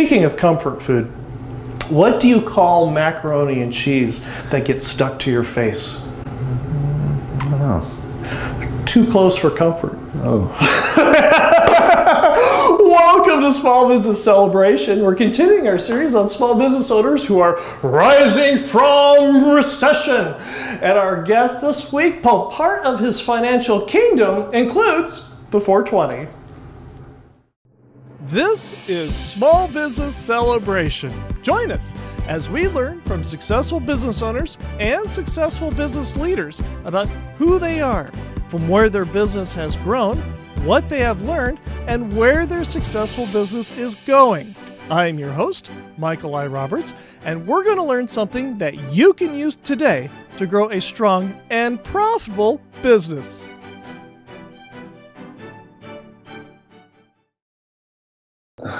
Speaking of comfort food, what do you call macaroni and cheese that gets stuck to your face? I don't know. Too close for comfort. Oh. Welcome to Small Business Celebration. We're continuing our series on small business owners who are rising from recession. And our guest this week, part of his financial kingdom, includes the 420. This is Small Business Celebration. Join us as we learn from successful business owners and successful business leaders about who they are, from where their business has grown, what they have learned, and where their successful business is going. I'm your host, Michael I. Roberts, and we're going to learn something that you can use today to grow a strong and profitable business.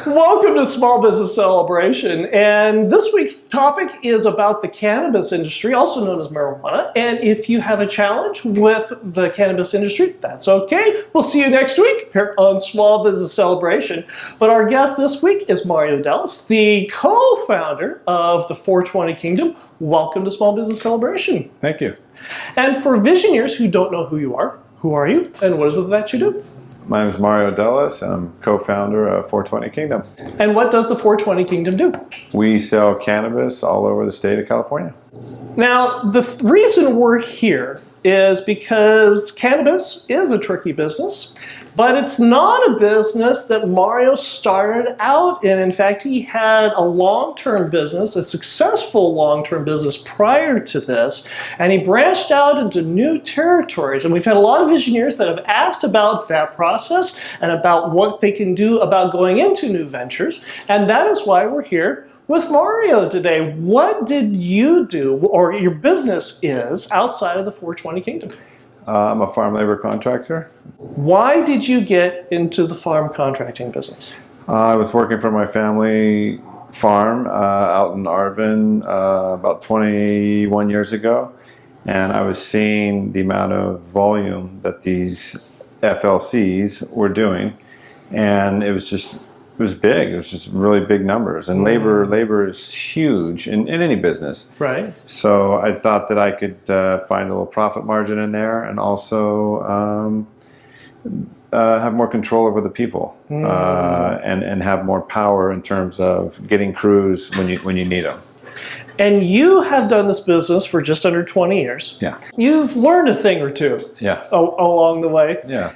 Welcome to Small Business Celebration, and this week's topic is about the cannabis industry, also known as marijuana. And if you have a challenge with the cannabis industry, that's okay. We'll see you next week here on Small Business Celebration. But our guest this week is Mario Delis, the co-founder of the 420 Kingdom. Welcome to Small Business Celebration. Thank you. And for visionaries who don't know who you are you, and what is it that you do? My name is Mario Delis, and I'm co-founder of 420 Kingdom. And what does the 420 Kingdom do? We sell cannabis all over the state of California. Now, the reason we're here is because cannabis is a tricky business, but it's not a business that Mario started out in. In fact, he had a long-term business, a successful long-term business prior to this, and he branched out into new territories. And we've had a lot of visionaries that have asked about that process and about what they can do about going into new ventures, and that is why we're here with Mario today. What did you do, or your business is, outside of the 420 Kingdom? I'm a farm labor contractor. Why did you get into the farm contracting business? I was working for my family farm out in Arvin about 21 years ago, and I was seeing the amount of volume that these FLCs were doing, and it was big. It was just really big numbers, and labor is huge in any business. Right. So I thought that I could find a little profit margin in there, and also have more control over the people, and have more power in terms of getting crews when you need them. And you have done this business for just under 20 years. Yeah. You've learned a thing or two. Yeah. Along the way. Yeah.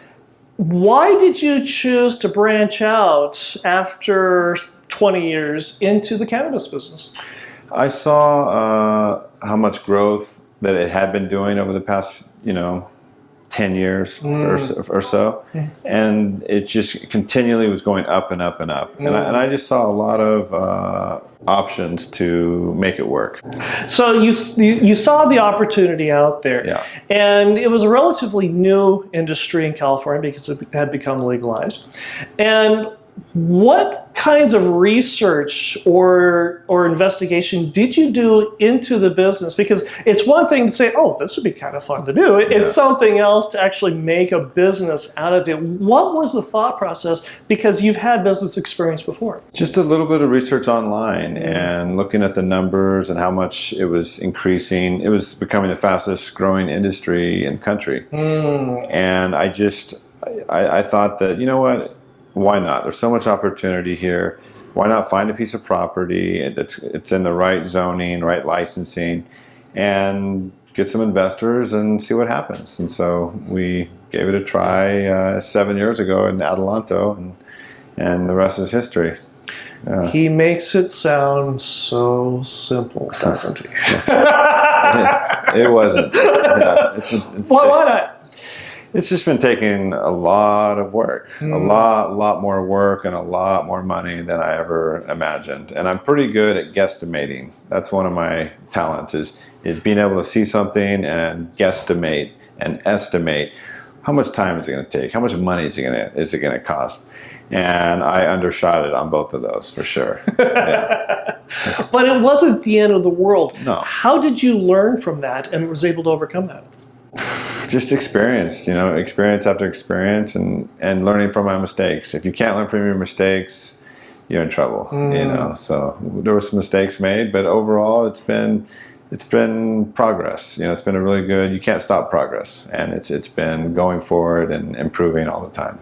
Why did you choose to branch out after 20 years into the cannabis business? I saw how much growth that it had been doing over the past, 10 years or so, and it just continually was going up and up and up. And I just saw a lot of options to make it work. So you saw the opportunity out there, Yeah. And it was a relatively new industry in California because it had become legalized. And what kinds of research or investigation did you do into the business? Because it's one thing to say, oh, this would be kind of fun to do. It's something else to actually make a business out of it. What was the thought process? Because you've had business experience before. Just a little bit of research online and looking at the numbers and how much it was increasing. It was becoming the fastest growing industry in the country. And I thought that, you know what? Why not? There's so much opportunity here. Why not find a piece of property it's in the right zoning, right licensing, and get some investors and see what happens? And so we gave it a try 7 years ago in Adelanto, and the rest is history. He makes it sound so simple, doesn't he? It wasn't. Yeah, Why not? It's just been taking a lot of work, a lot more work, and a lot more money than I ever imagined. And I'm pretty good at guesstimating. That's one of my talents, is being able to see something and guesstimate and estimate how much time is it going to take, how much money is it going to cost. And I undershot it on both of those for sure. Yeah. But it wasn't the end of the world. No. How did you learn from that and was able to overcome that? Just experience, experience after experience, and learning from my mistakes. If you can't learn from your mistakes, you're in trouble. You know, so there were some mistakes made, but overall, it's been progress. You know, it's been a really good. You can't stop progress, and it's been going forward and improving all the time.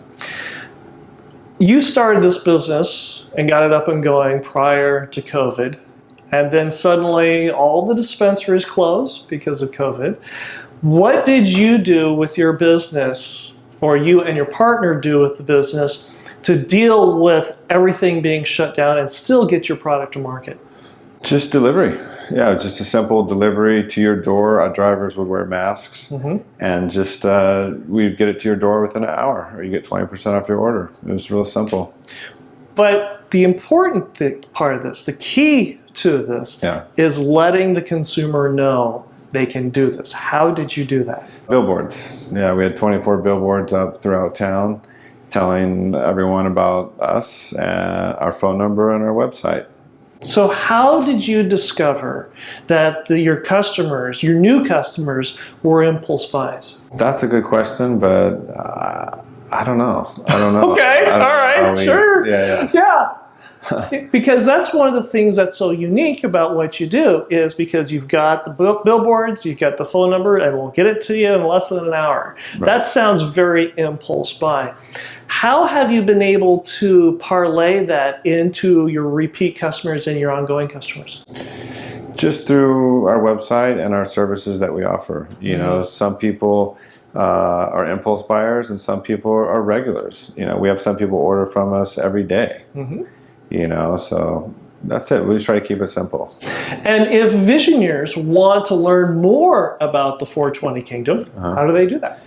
You started this business and got it up and going prior to COVID, and then suddenly all the dispensaries closed because of COVID. What did you do with your business, or you and your partner do with the business, to deal with everything being shut down and still get your product to market? Just delivery. Yeah, just a simple delivery to your door. Our drivers would wear masks, and just we'd get it to your door within an hour, or you get 20% off your order. It was real simple. But the important part of this, the key to this, is letting the consumer know they can do this. How did you do that? Billboards. Yeah, we had 24 billboards up throughout town telling everyone about us, our phone number, and our website. So how did you discover that your customers, your new customers, were impulse buys? That's a good question, but I don't know. Okay, all right, sure. Yeah. Because that's one of the things that's so unique about what you do, is because you've got the billboards, you've got the phone number, and we'll get it to you in less than an hour. Right. That sounds very impulse buy. How have you been able to parlay that into your repeat customers and your ongoing customers? Just through our website and our services that we offer. You know, some people are impulse buyers and some people are regulars. You know, we have some people order from us every day. You know, so that's it. We just try to keep it simple. And if visionaries want to learn more about the 420 Kingdom, how do they do that?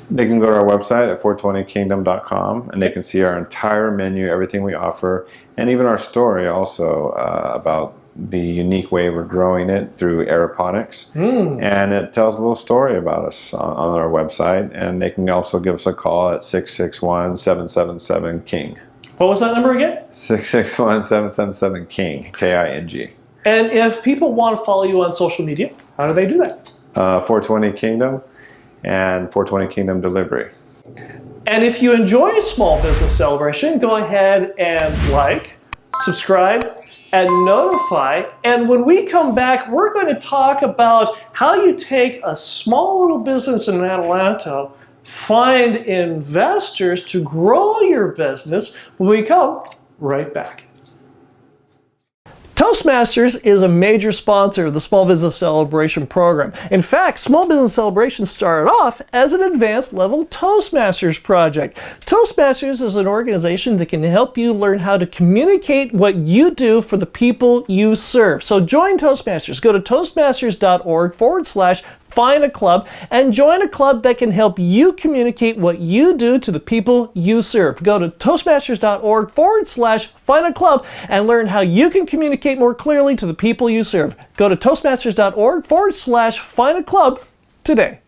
They can go to our website at 420kingdom.com, and they can see our entire menu, everything we offer, and even our story also about the unique way we're growing it through aeroponics. And it tells a little story about us on our website, and they can also give us a call at 661-777-KING. What was that number again? 661-777-KING, K-I-N-G. And if people want to follow you on social media, how do they do that? 420 Kingdom and 420 Kingdom Delivery. And if you enjoy Small Business Celebration, go ahead and like, subscribe, and notify. And when we come back, we're going to talk about how you take a small little business in Atlanta, find investors to grow your business. When we come right back. Toastmasters is a major sponsor of the Small Business Celebration program. In fact, Small Business Celebration started off as an advanced level Toastmasters project. Toastmasters is an organization that can help you learn how to communicate what you do for the people you serve. So join Toastmasters. Go to toastmasters.org/find a club and join a club that can help you communicate what you do to the people you serve. Go to toastmasters.org/find a club and learn how you can communicate more clearly to the people you serve. Go to toastmasters.org/find a club today.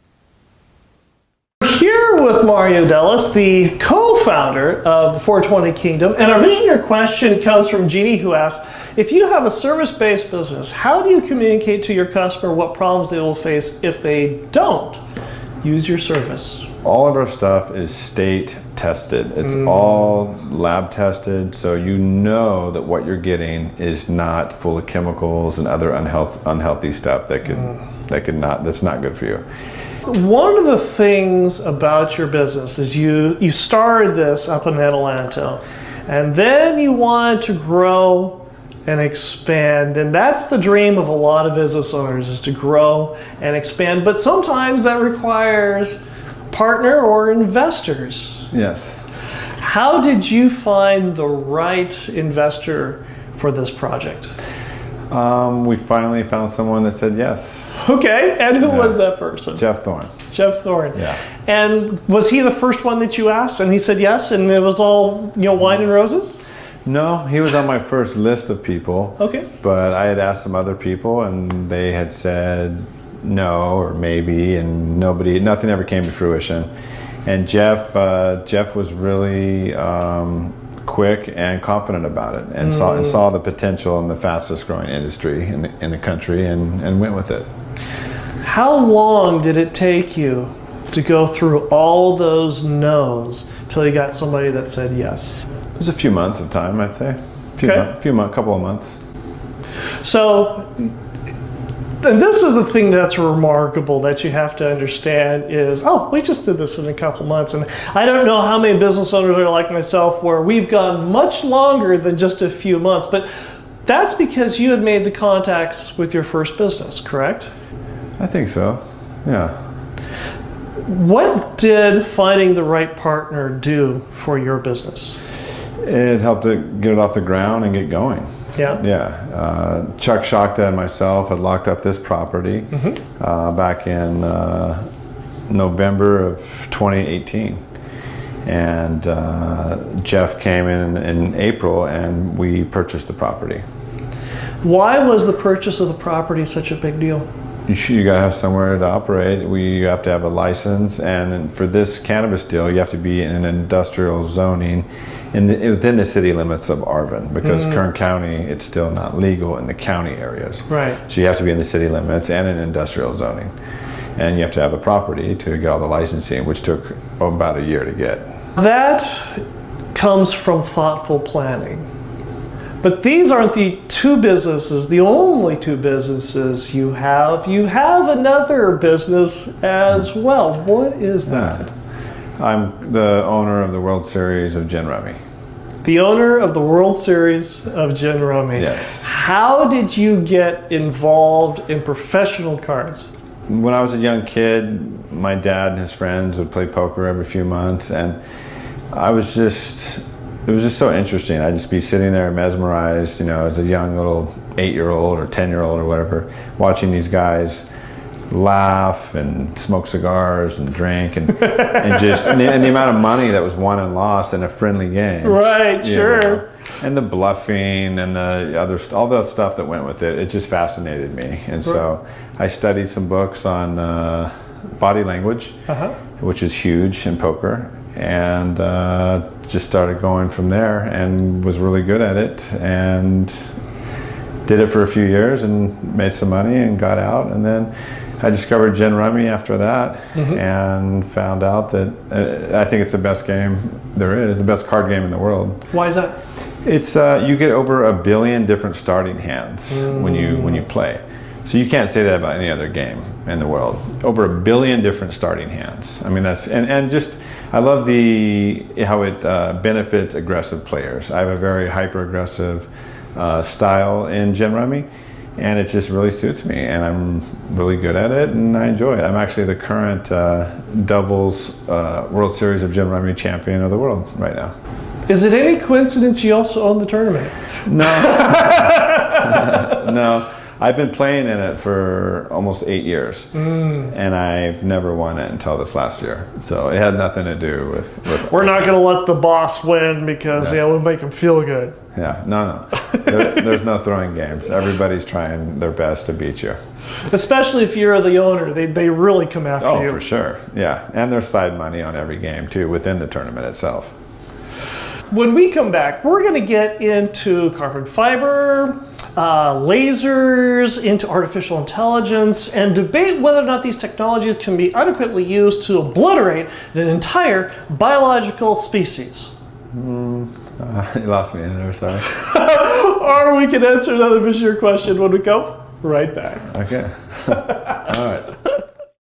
We're here with Mario Delis, the co-founder of the 420 Kingdom, and our visionary question comes from Jeannie, who asks, if you have a service-based business, how do you communicate to your customer what problems they will face if they don't use your service? All of our stuff is state tested. It's all lab tested, so you know that what you're getting is not full of chemicals and other unhealthy stuff that's not good for you. One of the things about your business is you started this up in Atlanta, and then you wanted to grow and expand, and that's the dream of a lot of business owners, is to grow and expand, but sometimes that requires partner or investors. Yes. How did you find the right investor for this project? We finally found someone that said yes. Okay, and who was that person? Jeff Thorne. Jeff Thorne. Yeah. And was he the first one that you asked and he said yes and it was all, wine and roses? No, he was on my first list of people. Okay. But I had asked some other people and they had said no or maybe, and nothing ever came to fruition. And Jeff was really quick and confident about it, and saw the potential in the fastest growing industry in the country, and went with it. How long did it take you to go through all those no's till you got somebody that said yes? It was a few months of time, I'd say. Couple of months. So, and this is the thing that's remarkable that you have to understand is, we just did this in a couple months. And I don't know how many business owners are like myself where we've gone much longer than just a few months. But that's because you had made the contacts with your first business, correct? I think so, yeah. What did finding the right partner do for your business? It helped to get it off the ground and get going. Yeah. Yeah. Chuck Shakta and myself had locked up this property back in November of 2018. And Jeff came in April and we purchased the property. Why was the purchase of the property such a big deal? You got to have somewhere to operate. You have to have a license. And for this cannabis deal, you have to be in an industrial zoning within the city limits of Arvin, because Kern County, it's still not legal in the county areas. Right. So you have to be in the city limits and in industrial zoning. And you have to have a property to get all the licensing, which took about a year to get. That comes from thoughtful planning. But these aren't the only two businesses you have. You have another business as well. What is that? I'm the owner of the World Series of Gin Rummy. The owner of the World Series of Gin Rummy. Yes. How did you get involved in professional cards? When I was a young kid, my dad and his friends would play poker every few months, and it was just so interesting. I'd just be sitting there mesmerized, as a young little 8-year-old or 10-year-old or whatever, watching these guys laugh and smoke cigars and drink and the amount of money that was won and lost in a friendly game. Right, sure. And the bluffing and all the stuff that went with it, it just fascinated me. And so I studied some books on body language, which is huge in poker, and just started going from there and was really good at it and did it for a few years and made some money and got out. And then I discovered Gin Rummy after that and found out that I think it's the best game there is, the best card game in the world. Why is that? It's you get over 1 billion different starting hands when you play. So you can't say that about any other game in the world. Over 1 billion different starting hands. I mean, that's and just I love how it benefits aggressive players. I have a very hyper aggressive style in Gin Rummy, and it just really suits me, and I'm really good at it, and I enjoy it. I'm actually the current doubles World Series of Gin Rummy champion of the world right now. Is it any coincidence you also own the tournament? No. No. I've been playing in it for almost 8 years, and I've never won it until this last year. So it had nothing to do with We're not going to let the boss win because it would make him feel good. Yeah, no. There's no throwing games. Everybody's trying their best to beat you. Especially if you're the owner, they really come after you. Oh, for sure. Yeah, and there's side money on every game too within the tournament itself. When we come back, we're going to get into carbon fiber, lasers, into artificial intelligence, and debate whether or not these technologies can be adequately used to obliterate an entire biological species. You lost me there, sorry. Or we can answer another Visioneer question when we come right back. Okay. All right.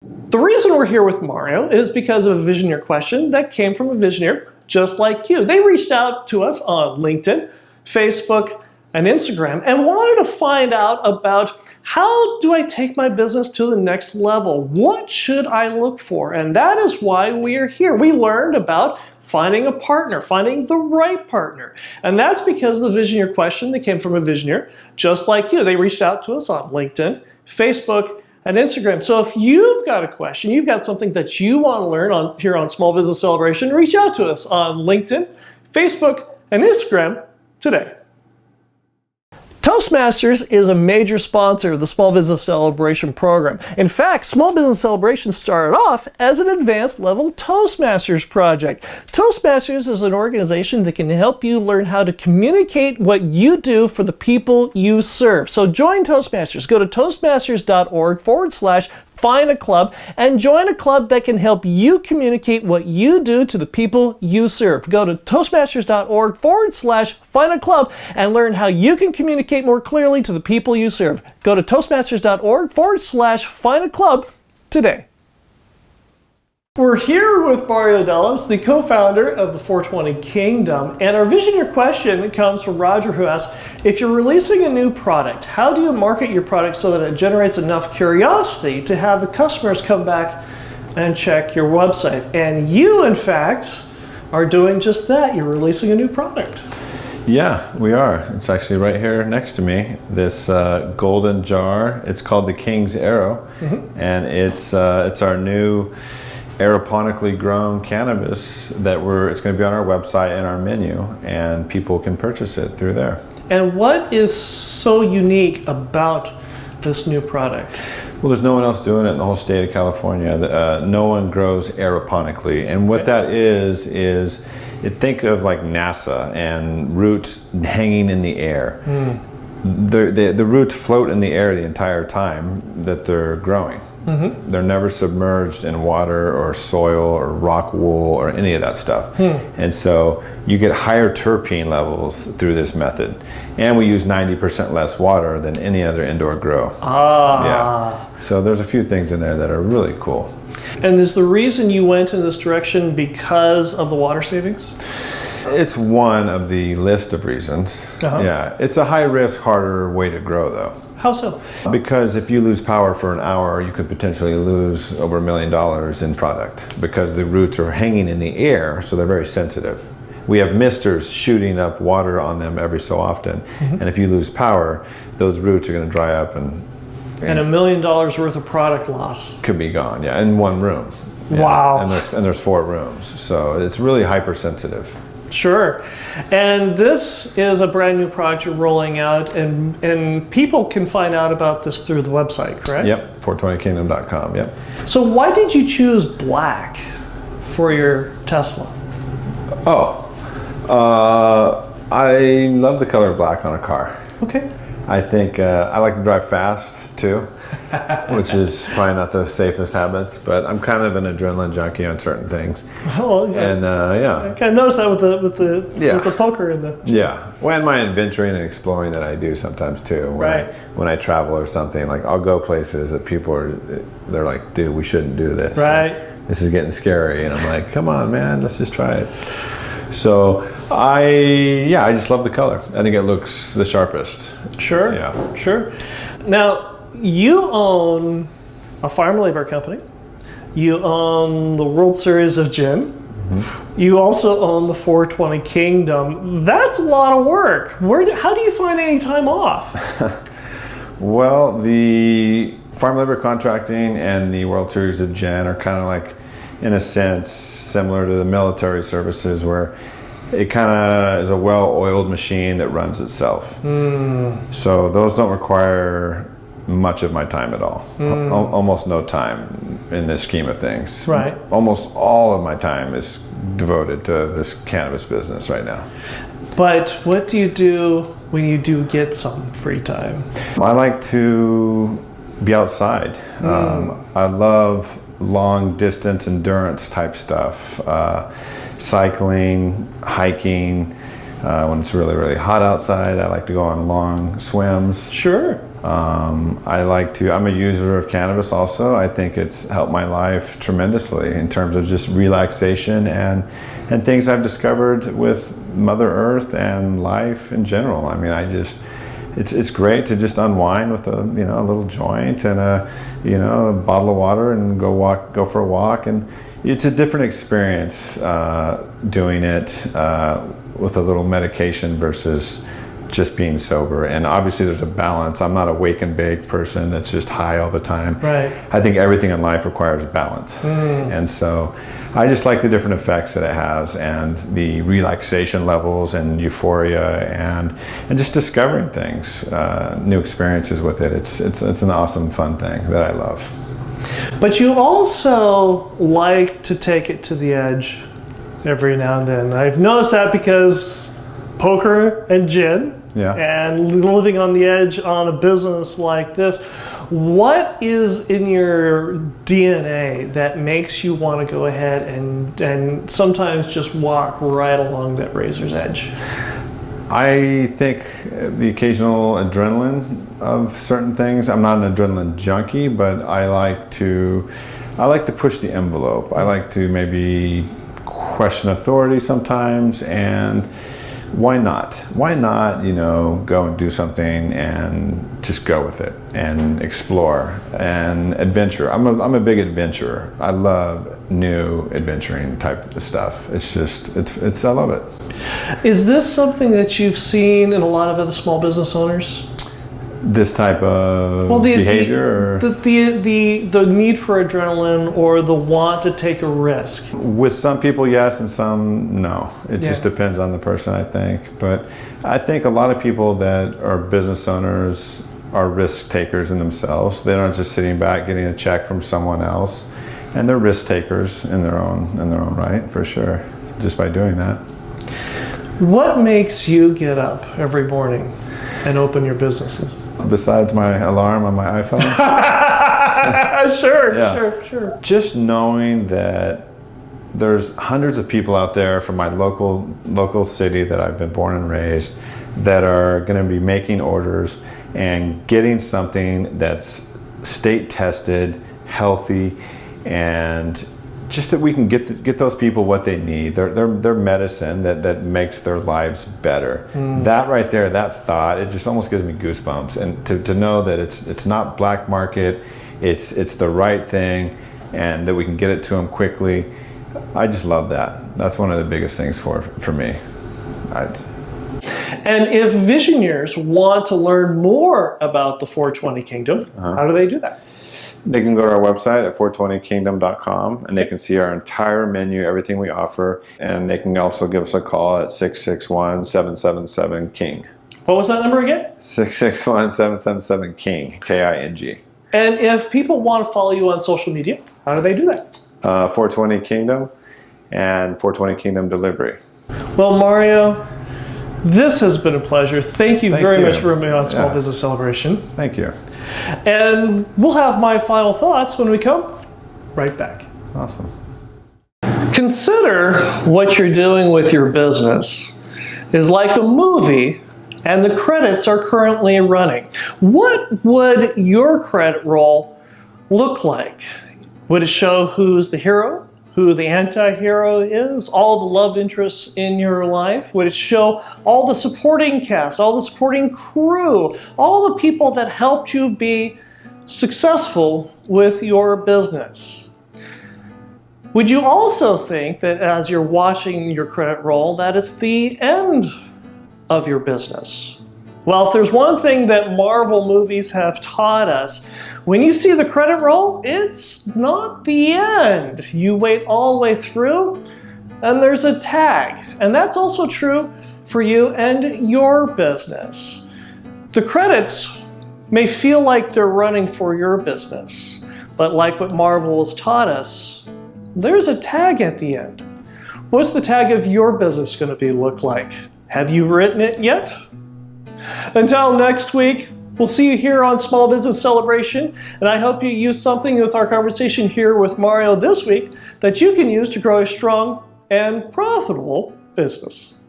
The reason we're here with Mario is because of a Visioneer question that came from a Visioneer just like you. They reached out to us on LinkedIn, Facebook, and Instagram and wanted to find out about how do I take my business to the next level? What should I look for? And that is why we are here. We learned about finding a partner, finding the right partner. And that's because of the Visioneer question that came from a Visioneer just like you. They reached out to us on LinkedIn, Facebook, and Instagram. So if you've got a question, you've got something that you want to learn here on Small Business Celebration, reach out to us on LinkedIn, Facebook, and Instagram today. Toastmasters is a major sponsor of the Small Business Celebration program. In fact, Small Business Celebration started off as an advanced level Toastmasters project. Toastmasters is an organization that can help you learn how to communicate what you do for the people you serve. So join Toastmasters. Go to toastmasters.org/ find a club and join a club that can help you communicate what you do to the people you serve. Go to Toastmasters.org/find a club and learn how you can communicate more clearly to the people you serve. Go to Toastmasters.org/find a club today. We're here with Mario Delis, the co-founder of the 420 Kingdom, and our visionary question comes from Roger, who asks, if you're releasing a new product, how do you market your product so that it generates enough curiosity to have the customers come back and check your website? And you, in fact, are doing just that. You're releasing a new product. Yeah, we are. It's actually right here next to me. This golden jar. It's called the King's Arrow, and it's our new aeroponically grown cannabis that it's going to be on our website and our menu, and people can purchase it through there. And what is so unique about this new product? Well, there's no one else doing it in the whole state of California. No one grows aeroponically, and what that is think of like NASA and roots hanging in the air. The roots float in the air the entire time that they're growing. They're never submerged in water or soil or rock wool or any of that stuff. And so you get higher terpene levels through this method. And we use 90% less water than any other indoor grow. Yeah. So there's a few things in there that are really cool. And is the reason you went in this direction because of the water savings? It's one of the list of reasons. Yeah. It's a high risk, harder way to grow though. How so? Because if you lose power for an hour, you could potentially lose over $1 million in product because the roots are hanging in the air, so they're very sensitive. We have misters shooting up water on them every so often, and if you lose power, those roots are going to dry up and $1 million worth of product loss could be gone. Yeah, in one room. Yeah. Wow. And there's 4 rooms, so it's really hypersensitive. Sure. And this is a brand new product you're rolling out, and people can find out about this through the website, correct? Yep, 420kingdom.com, yep. So why did you choose black for your Tesla? I love the color black on a car. Okay. I think I like to drive fast too, which is probably not the safest habits, but I'm kind of an adrenaline junkie on certain things. Oh, yeah. And yeah. I kind of noticed that with the poker and the... Yeah. Well, and my adventuring and exploring that I do sometimes too. When I travel or something, like I'll go places that they're like, dude, we shouldn't do this. Right. This is getting scary. And I'm like, come on, man, let's just try it. So I just love the color. I think it looks the sharpest. Sure. Yeah. Sure. Now, you own a farm labor company. You own the World Series of Gin. You also own the 420 Kingdom. That's a lot of work. How do you find any time off? Well, the farm labor contracting and the World Series of Gin are kind of like, in a sense, similar to the military services, where it kind of is a well-oiled machine that runs itself. So those don't require much of my time at all. Almost no time in this scheme of things. Right. Almost all of my time is devoted to this cannabis business right now. But what do you do when you do get some free time? I like to be outside. I love long distance endurance type stuff. Cycling, hiking. When it's really, really hot outside, I like to go on long swims. Sure. I'm a user of cannabis also. I think it's helped my life tremendously in terms of just relaxation and things I've discovered with Mother Earth and life in general. I mean, it's great to just unwind with a little joint and a bottle of water and go for a walk, and it's a different experience doing it with a little medication versus just being sober. And obviously there's a balance. I'm not a wake and bake person that's just high all the time. Right. I think everything in life requires balance. And so I just like the different effects that it has and the relaxation levels and euphoria and just discovering things, new experiences with it. It's an awesome, fun thing that I love. But you also like to take it to the edge every now and then. I've noticed that because poker and gin, and living on the edge on a business like this. What is in your DNA that makes you want to go ahead and sometimes just walk right along that razor's edge? I think the occasional adrenaline of certain things. I'm not an adrenaline junkie, but I like to push the envelope. I like to maybe question authority sometimes, and why not? Why not, go and do something and just go with it and explore and adventure. I'm a big adventurer. I love new adventuring type of stuff. I love it. Is this something that you've seen in a lot of other small business owners? This type of behavior? The need for adrenaline or the want to take a risk? With some people, yes, and some, no. It just depends on the person, I think. But I think a lot of people that are business owners are risk takers in themselves. They're not just sitting back getting a check from someone else. And they're risk takers in their own right, for sure, just by doing that. What makes you get up every morning and open your businesses? Besides my alarm on my iPhone? Sure. Just knowing that there's hundreds of people out there from my local city that I've been born and raised that are going to be making orders and getting something that's state tested, healthy, and just that we can get those people what they need, their medicine that makes their lives better. That right there, that thought, it just almost gives me goosebumps. And to know that it's not black market, it's the right thing, and that we can get it to them quickly. I just love that. That's one of the biggest things for me. And if visionaries want to learn more about the 420 Kingdom, how do they do that? They can go to our website at 420kingdom.com, and they can see our entire menu, everything we offer, and they can also give us a call at 661-777-KING. What was that number again? 661-777-KING, K-I-N-G. And if people want to follow you on social media, how do they do that? 420 Kingdom and 420 Kingdom Delivery. Well, Mario, this has been a pleasure. Thank you very much for being on Small Business Celebration. Thank you. And we'll have my final thoughts when we come right back. Awesome. Consider what you're doing with your business is like a movie and the credits are currently running. What would your credit roll look like? Would it show who's the hero, who the anti-hero is, all the love interests in your life? Would it show all the supporting cast, all the supporting crew, all the people that helped you be successful with your business? Would you also think that as you're watching your credit roll that it's the end of your business? Well, if there's one thing that Marvel movies have taught us, when you see the credit roll, it's not the end. You wait all the way through, and there's a tag. And that's also true for you and your business. The credits may feel like they're running for your business, but like what Marvel has taught us, there's a tag at the end. What's the tag of your business going to look like? Have you written it yet? Until next week, we'll see you here on Small Business Celebration, and I hope you use something with our conversation here with Mario this week that you can use to grow a strong and profitable business.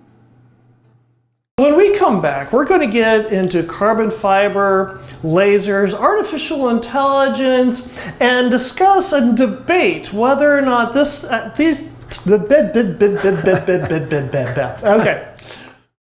When we come back, we're going to get into carbon fiber, lasers, artificial intelligence, and discuss and debate whether or not okay.